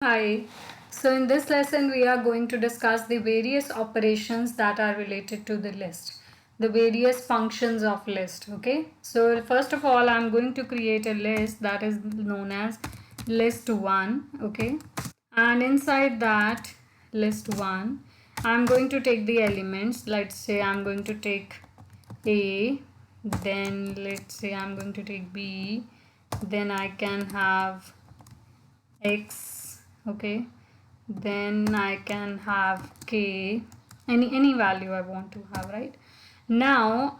Hi. So in this lesson we are going to discuss the various operations that are related to the list. The various functions of list. Okay. So first of all I'm going to create a list that is known as list 1. Okay. And inside that list 1 I'm going to take the elements. Let's say I'm going to take A, then let's say I'm going to take B, then I can have X. Okay, then I can have K, any value I want to have, right? Now,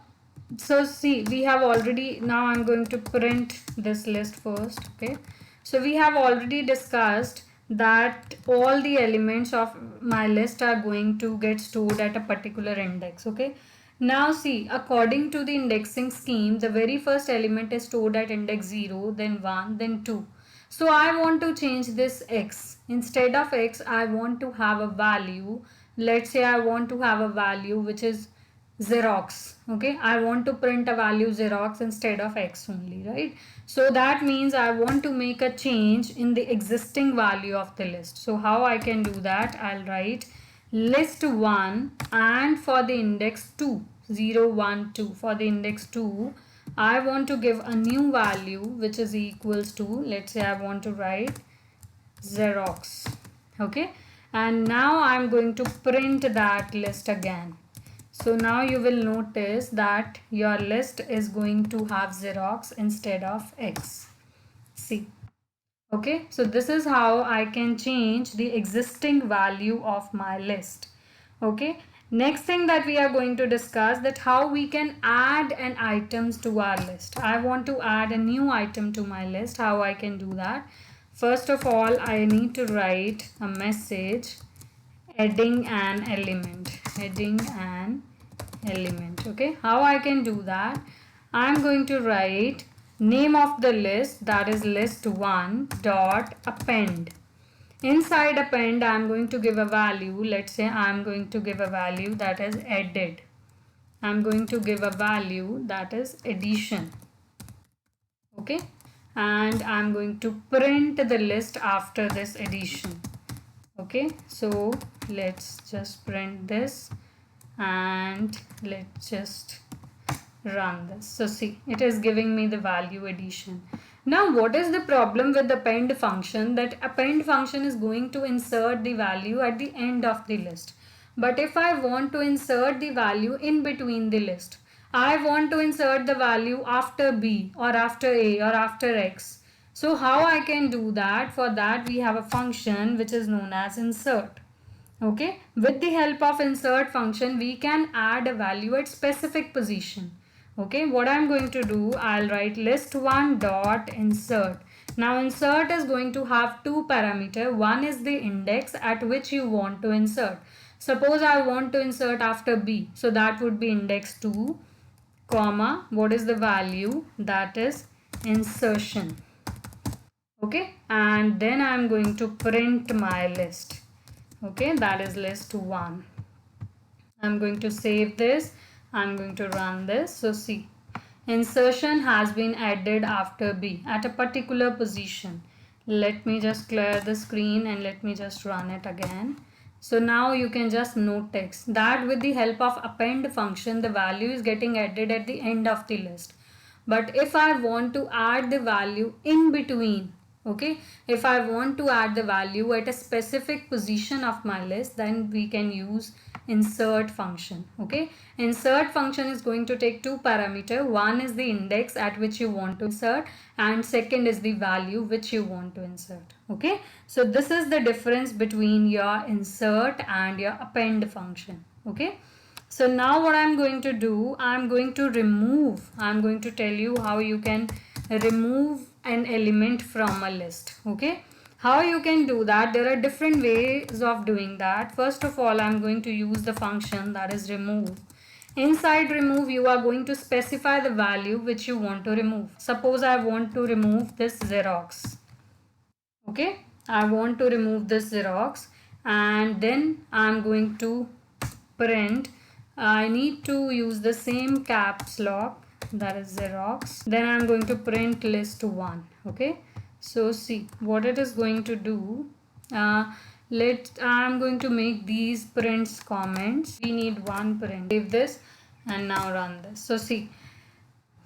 so see, we have already, now I'm going to print this list first. Okay, so we have already discussed that all the elements of my list are going to get stored at a particular index. Okay, now see, according to the indexing scheme, the very first element is stored at index 0, then 1, then 2. So I want to change this x. Instead of x, I want to have a value. Let's say I want to have a value which is Xerox. Okay, I want to print a value Xerox instead of x only, right? So that means I want to make a change in the existing value of the list. So how I can do that? I'll write list 1 and for the index 2, 0, 1, 2. For the index 2, I want to give a new value which is equals to, let's say I want to write Xerox. Okay, and now I'm going to print that list again. So now you will notice that your list is going to have Xerox instead of X. See. Okay, so this is how I can change the existing value of my list. Okay, next thing that we are going to discuss, that how we can add an items to our list. I want to add a new item to my list. How I can do that? First of all, I need to write a message adding an element. Okay, how I can do that? I'm going to write name of the list, that is list 1 dot append. Inside append I'm going to give a value. Let's say I'm going to give a value that is added. I'm going to give a value that is addition. Okay, and I'm going to print the list after this addition. Okay, so let's just print this and let's just run this. So see, it is giving me the value addition. Now what is the problem with the append function? That append function is going to insert the value at the end of the list. But if I want to insert the value in between the list, I want to insert the value after B or after A or after X. So how I can do that? For that we have a function which is known as insert. Okay, with the help of insert function we can add a value at specific position. Okay, what I'm going to do, I'll write list1 dot insert. Now insert is going to have two parameters. One is the index at which you want to insert. Suppose I want to insert after B, so that would be index 2 comma, what is the value? That is insertion. Okay, and then I'm going to print my list. Okay, that is list 1. I'm going to save this. I'm going to run this. So see, insertion has been added after B at a particular position. Let me just clear the screen and let me just run it again. So now you can just notice that with the help of append function, the value is getting added at the end of the list. But if I want to add the value in between, okay, if I want to add the value at a specific position of my list, then we can use insert function. Okay, insert function is going to take two parameters. One is the index at which you want to insert and second is the value which you want to insert. Okay, so this is the difference between your insert and your append function. Okay, so now what I'm going to do, I'm going to tell you how you can remove an element from a list. Okay, how you can do that? There are different ways of doing that. First of all, I'm going to use the function that is remove. Inside remove, you are going to specify the value which you want to remove. Suppose I want to remove this Xerox. Okay, I want to remove this Xerox and then I'm going to print. I need to use the same caps lock, that is Xerox. Then I'm going to print list 1. Okay, so see what it is going to do. I'm going to make these prints comments. We need one print. Save this and now run this. So see,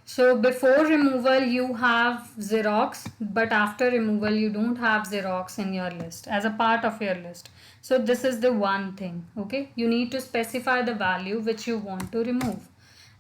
so before removal you have Xerox, but after removal you don't have Xerox in your list as a part of your list. So this is the one thing, okay? You need to specify the value which you want to remove.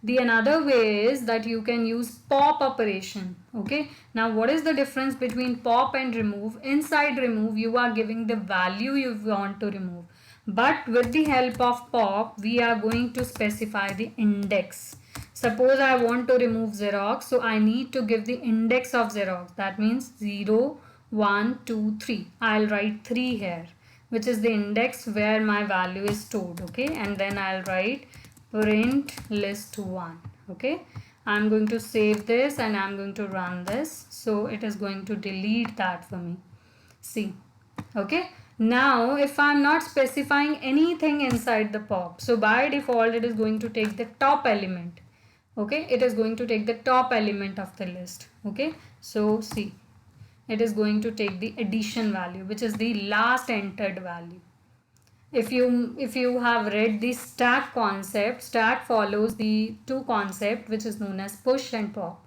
The another way is that you can use pop operation, okay? Now what is the difference between pop and remove? Inside remove you are giving the value you want to remove, but with the help of pop we are going to specify the index. Suppose I want to remove Xerox, so I need to give the index of Xerox. That means 0, 1, 2, 3. I'll write 3 here, which is the index where my value is stored, okay? And then I'll write print list 1, okay? I'm going to save this and I'm going to run this. So it is going to delete that for me. See, okay? Now if I'm not specifying anything inside the pop, so by default it is going to take the top element, okay? It is going to take the top element of the list, okay? So see, it is going to take the addition value, which is the last entered value. If you have read the stack concept, stack follows the two concept which is known as push and pop.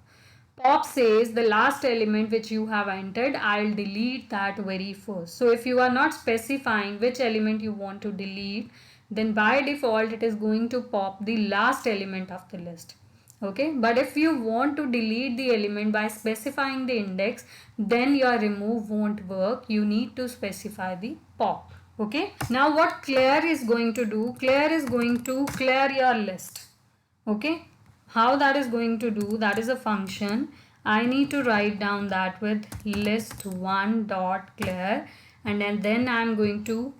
Pop says the last element which you have entered, I'll delete that very first. So if you are not specifying which element you want to delete, then by default it is going to pop the last element of the list, okay? But if you want to delete the element by specifying the index, then your remove won't work. You need to specify the pop, okay? Now what clear is going to do, clear is going to clear your list, okay? How that is going to do, that is a function. I need to write down that with list1 dot clear, and then I'm going to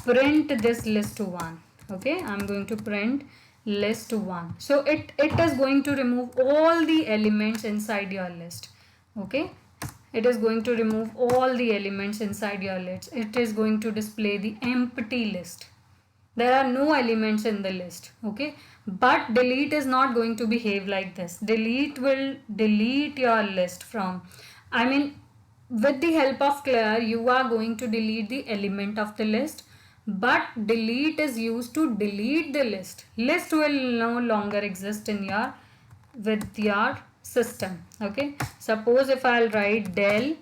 print this list1, okay? I'm going to print list1. So it is going to remove all the elements inside your list, okay? It is going to remove all the elements inside your list. It is going to display the empty list. There are no elements in the list, okay? But delete is not going to behave like this. Delete will delete your list from, I mean, with the help of clear you are going to delete the element of the list, but delete is used to delete the list. List will no longer exist in your with your system, okay? Suppose if I'll write del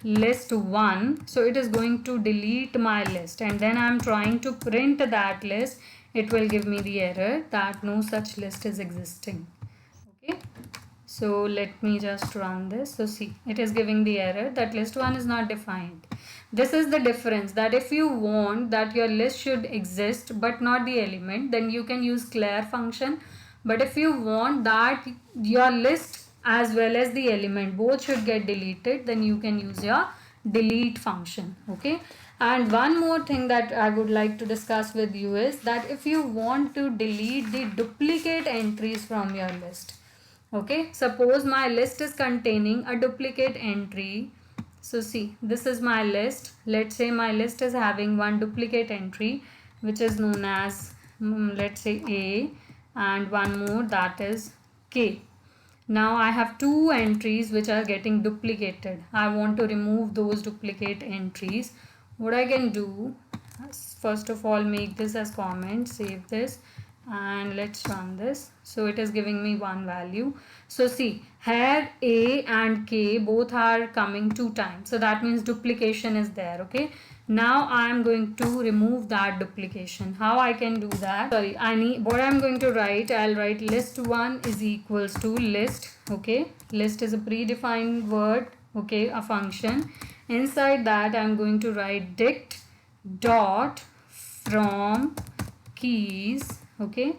list1, so it is going to delete my list, and then I'm trying to print that list, it will give me the error that no such list is existing, okay? So let me just run this. So see, it is giving the error that list1 is not defined. This is the difference, that if you want that your list should exist but not the element, then you can use clear function. But if you want that your list as well as the element both should get deleted, then you can use your delete function, okay? And one more thing that I would like to discuss with you is that if you want to delete the duplicate entries from your list, okay? Suppose my list is containing a duplicate entry. So see, this is my list. Let's say my list is having one duplicate entry which is known as let's say A, and one more that is K. Now I have two entries which are getting duplicated. I want to remove those duplicate entries. What I can do, first of all, make this as comment, save this, and let's run this. So it is giving me one value. So see, here A and K both are coming 2 times, so that means duplication is there, okay? Now I am going to remove that duplication. How I can do that? Sorry, I need, what I'm going to write, I'll write list1 is equals to list, okay? List is a predefined word, okay, a function. Inside that I'm going to write dict dot from keys, okay?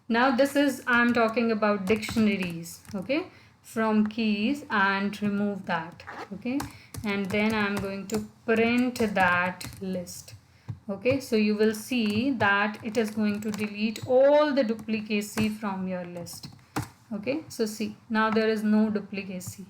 Now this is, I'm talking about dictionaries, okay? From keys, and remove that, okay? And then I'm going to print that list, okay? So you will see that it is going to delete all the duplicacy from your list, okay? So see, now there is no duplicacy.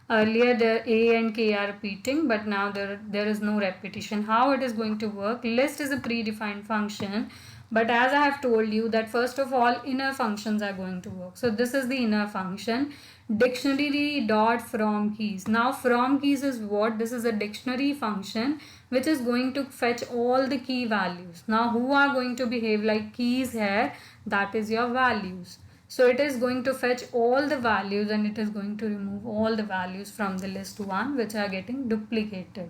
Earlier the A and K are repeating, but now there is no repetition. How it is going to work? List is a predefined function, but as I have told you that first of all inner functions are going to work. So this is the inner function. dictionary dot from keys. Now from keys is what? This is a dictionary function which is going to fetch all the key values. Now who are going to behave like keys here? That is your values. So it is going to fetch all the values and it is going to remove all the values from the list 1 which are getting duplicated.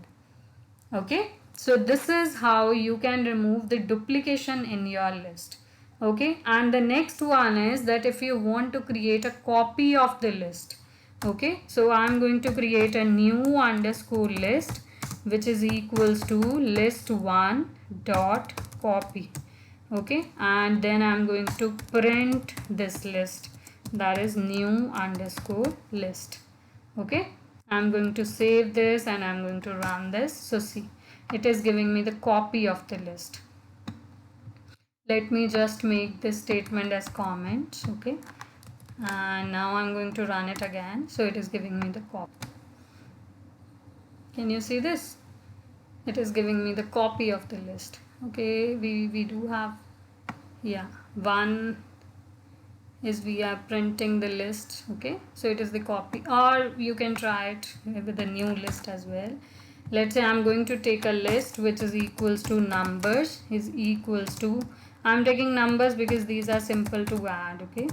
Okay, so this is how you can remove the duplication in your list. Okay, and the next one is that if you want to create a copy of the list. Okay, so I'm going to create a new underscore list which is equals to list1 dot copy. Okay, and then I'm going to print this list, that is new underscore list. Okay, I'm going to save this and I'm going to run this. So see, it is giving me the copy of the list. Let me just make this statement as comment. Okay, and now I'm going to run it again. So it is giving me the copy. Can you see this? It is giving me the copy of the list. Okay, we do have, yeah, one is we are printing the list. Okay, so it is the copy, or you can try it with a new list as well. Let's say I'm going to take a list which is equals to numbers is equals to, I'm taking numbers because these are simple to add. Okay,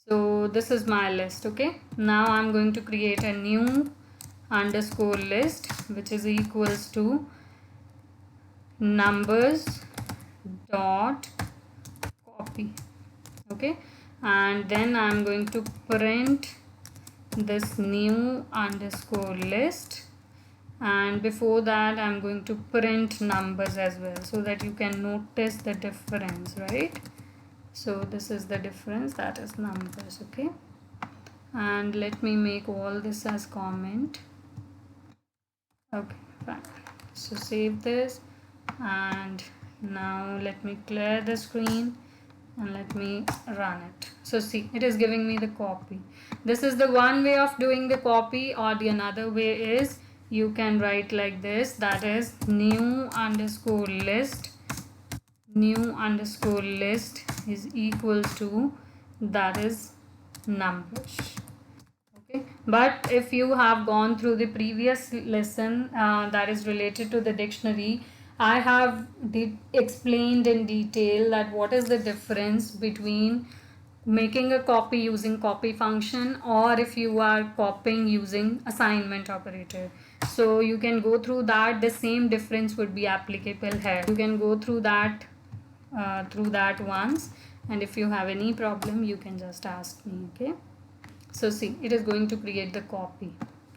so this is my list. Okay, now I'm going to create a new underscore list which is equals to numbers dot copy. Okay, and then I'm going to print this new underscore list, and before that I'm going to print numbers as well so that you can notice the difference, right? So this is the difference, that is numbers. Okay, and let me make all this as comment. Okay, fine. So save this, and now let me clear the screen and let me run it. So see, it is giving me the copy. This is the one way of doing the copy, or the another way is you can write like this, that is new underscore list is equal to, that is numbers. Okay, but if you have gone through the previous lesson that is related to the dictionary, I have explained in detail that what is the difference between making a copy using copy function, or if you are copying using assignment operator. So you can go through that, the same difference would be applicable here. You can go through that once, and if you have any problem you can just ask me. Okay, so see, it is going to create the copy.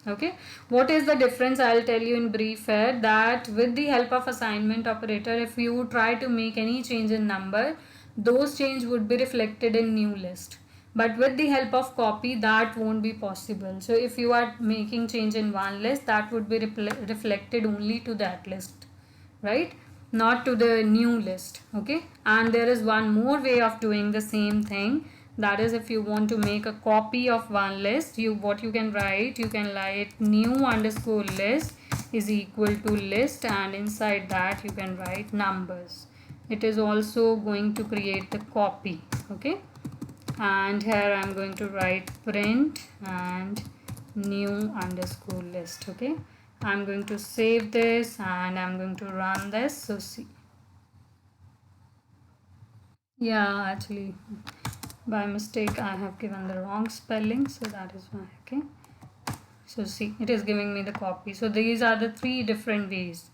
Okay, what is the difference? I'll tell you in brief here, that with the help of assignment operator, if you try to make any change in number, those change would be reflected in new list, but with the help of copy that won't be possible. So if you are making change in one list, that would be reflected only to that list, right, not to the new list. Okay, and there is one more way of doing the same thing, that is if you want to make a copy of one list, what you can write, you can write new underscore list is equal to list, and inside that you can write numbers. It is also going to create the copy. Okay, and here I'm going to write print and new underscore list. Okay, I'm going to save this and I'm going to run this. So see, yeah, actually by mistake I have given the wrong spelling, so that is why. Okay, so see, it is giving me the copy. So these are the three different ways.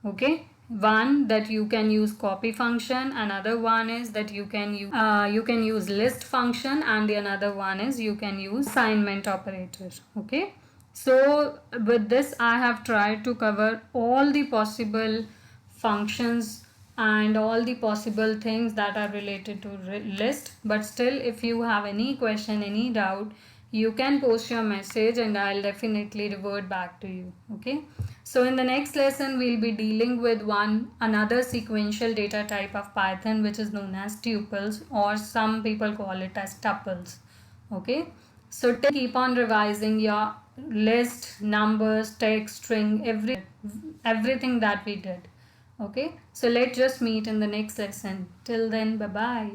Okay, one that you can use copy function, another one is that you can use list function, and the another one is you can use assignment operator. Okay, so with this I have tried to cover all the possible functions and all the possible things that are related to list, but still if you have any question, any doubt, you can post your message and I'll definitely revert back to you. Okay, so in the next lesson we'll be dealing with another sequential data type of Python, which is known as tuples, or some people call it as tuples. Okay, so keep on revising your list, numbers, text, string, everything that we did. Okay, so let's just meet in the next lesson. Till then, bye bye.